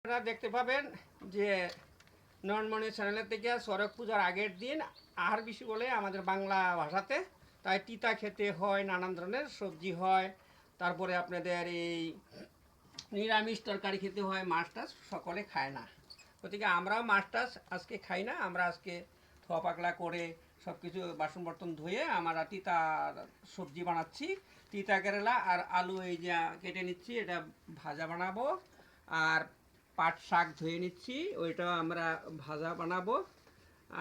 আপনারা দেখতে পাবেন যে নয়নমণি চ্যানেলের থেকে শরৎ পূজার আগের দিন আহার বিশু বলে আমাদের বাংলা ভাষাতে, তাই তিতা খেতে হয়, নানান ধরনের সবজি হয়, তারপরে আপনাদের এই নিরামিষ তরকারি খেতে হয়, মাছ টাছ সকলে খায় না। গতিকে আমরাও মাছ টাছ আজকে খাই না। আমরা আজকে ধোয়া পাকলা করে সব কিছু বাসন বর্তন ধুয়ে আমরা তিতা সবজি বানাচ্ছি। তিতা কেরালা আর আলু এই যে কেটে নিচ্ছি, এটা ভাজা বানাবো। আর পাট শাক ধুয়ে নিচ্ছি, ওইটাও আমরা ভাজা বানাবো।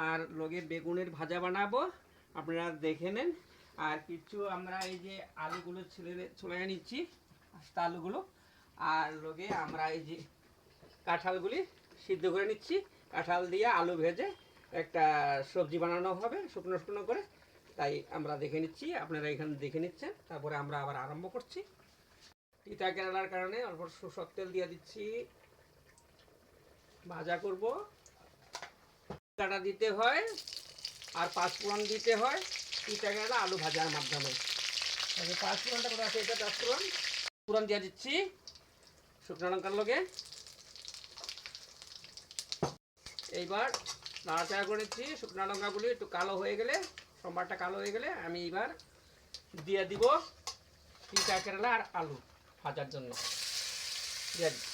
আর লগে বেগুনের ভাজা বানাবো, আপনারা দেখে নেন। আর কিছু আমরা এই যে আলুগুলো ছুলে নিচ্ছি, আস্তে আলুগুলো। আর লগে আমরা এই যে কাঁঠালগুলি সিদ্ধ করে নিচ্ছি। কাঁঠাল দিয়ে আলু ভেজে একটা সবজি বানানো হবে শুকনো শুকনো করে, তাই আমরা দেখে নিচ্ছি, আপনারা এখানে দেখে নিচ্ছেন। তারপরে আমরা আবার আরম্ভ করছি। তিতা কেরালার কারণে অল্প সরষের তেল দিয়ে দিচ্ছি, ভাজা করব। কাটা দিতে হয় আর পাঁচফোড়ন দিতে হয় তিতা কেরালা আলু ভাজার মাধ্যমে। পাঁচফোড়নটা কোথায় আছে? এটা পাঁচফোড়ন। ফোড়ন দিয়ে দিচ্ছি শুকনো লঙ্কার লগে। এইবার নাড়াচাড়া করেছি, শুকনো লঙ্কাগুলি একটু কালো হয়ে গেলে, সম্বারটা কালো হয়ে গেলে আমি এবার দিয়ে দিব তিতা কেরালা আর আলু ভাজার জন্য দিয়ে দিচ্ছি।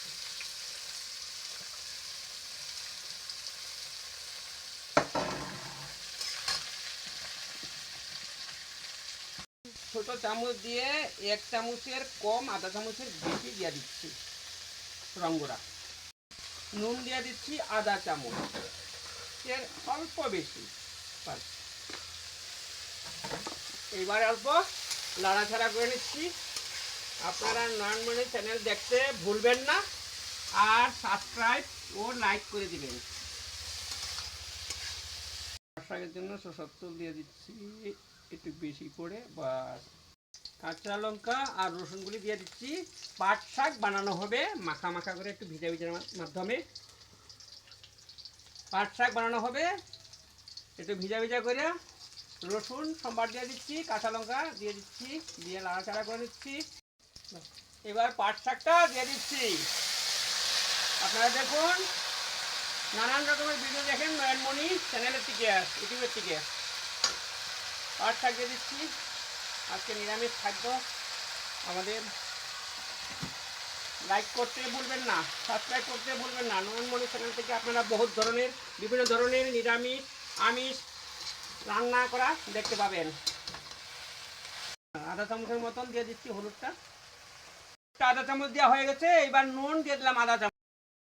ছোট চামচ দিয়ে 1 চামচের কম, আধা চামচের বেশি দিয়ে দিচ্ছি রঙ্গরা। নুন দিয়ে দিচ্ছি আধা চামচ, এর অল্প বেশি। এইবার অল্প নাড়াচাড়া করে নিচ্ছি। আপনারা নয়নমণি চ্যানেল দেখতে ভুলবেন না, আর সাবস্ক্রাইব ও লাইক করে দিবেন। শাকের জন্য সরষের তেল দিয়ে দিচ্ছি একটু বেশি করে, বাস। কাঁচা লঙ্কা আর রসুনগুলি দিয়ে দিচ্ছি। পাট শাক বানানো হবে মাখা মাখা করে, একটু ভিজা ভিজার মাধ্যমে পাট শাক বানানো হবে একটু ভিজা ভিজা করে। রসুন সম্বার দিয়ে দিচ্ছি, কাঁচা লঙ্কা দিয়ে দিচ্ছি, দিয়ে নাড়াচাড়া করে দিচ্ছি। এবার পাট শাকটা দিয়ে দিচ্ছি। আপনারা দেখুন, নানান রকমের ভিডিও দেখেন নয়নমণি চ্যানেলের থেকে, ইউটিউবের থেকে। পাট শাক দিয়ে দিচ্ছি। আজকে নিরামিষ খাদ্য আমাদের। লাইক করতে ভুলবেন না, সাবস্ক্রাইব করতে ভুলবেন না। নয়নমণি চ্যানেল থেকে আপনারা বহুত ধরনের, বিভিন্ন ধরনের নিরামিষ আমিষ রান্না করা দেখতে পাবেন। আধা চামচের মতন দিয়ে দিচ্ছি হলুদটা, আধা চামচ দেওয়া হয়ে গেছে। এবার নুন দিয়ে দিলাম আধা চামচ।